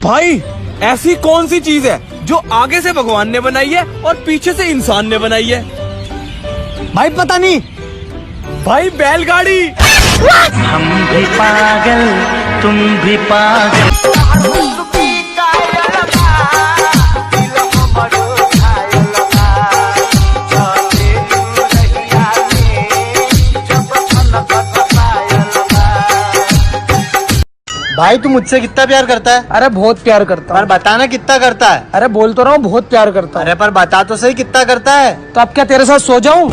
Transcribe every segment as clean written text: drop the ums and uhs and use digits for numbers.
भाई ऐसी कौन सी चीज है जो आगे से भगवान ने बनाई है और पीछे से इंसान ने बनाई है? भाई पता नहीं। भाई बैलगाड़ी। हम भी पागल तुम भी पागल। भाई तू मुझसे कितना प्यार करता है? अरे बहुत प्यार करता पर हूँ। बताना कितना करता है? अरे बोल तो रहा हूँ बहुत प्यार करता हूँ। अरे पर बता तो सही कितना करता है? तो अब क्या तेरे साथ सो जाऊं?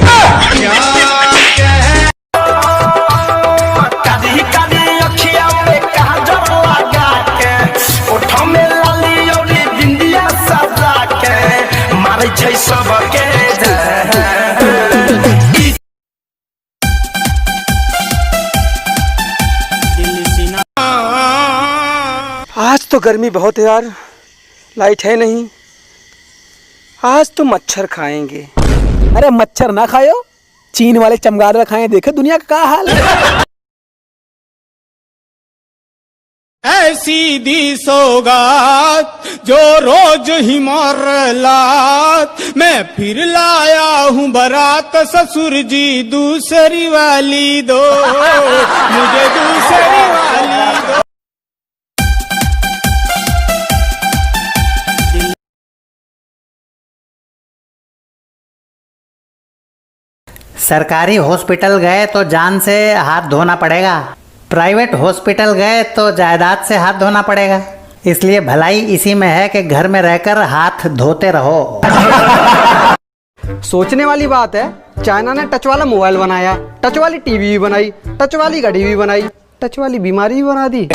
आज तो गर्मी बहुत है यार, लाइट है नहीं। आज तो मच्छर खाएंगे। अरे मच्छर ना खाओ, चीन वाले चमगादड़ खाएं, देखे दुनिया का क्या हाल है। ऐसी दी सौगात जो रोज ही मार लात, मैं फिर लाया हूँ बारात, ससुर जी दूसरी वाली दो, मुझे दूसरी वाली दो। सरकारी हॉस्पिटल गए तो जान से हाथ धोना पड़ेगा, प्राइवेट हॉस्पिटल गए तो जायदाद से हाथ धोना पड़ेगा। इसलिए भलाई इसी में है कि घर में रहकर हाथ धोते रहो। सोचने वाली बात है, चाइना ने टच वाला मोबाइल बनाया, टच वाली टीवी भी बनाई, टच वाली घड़ी भी बनाई, टच वाली बीमारी भी बना दी।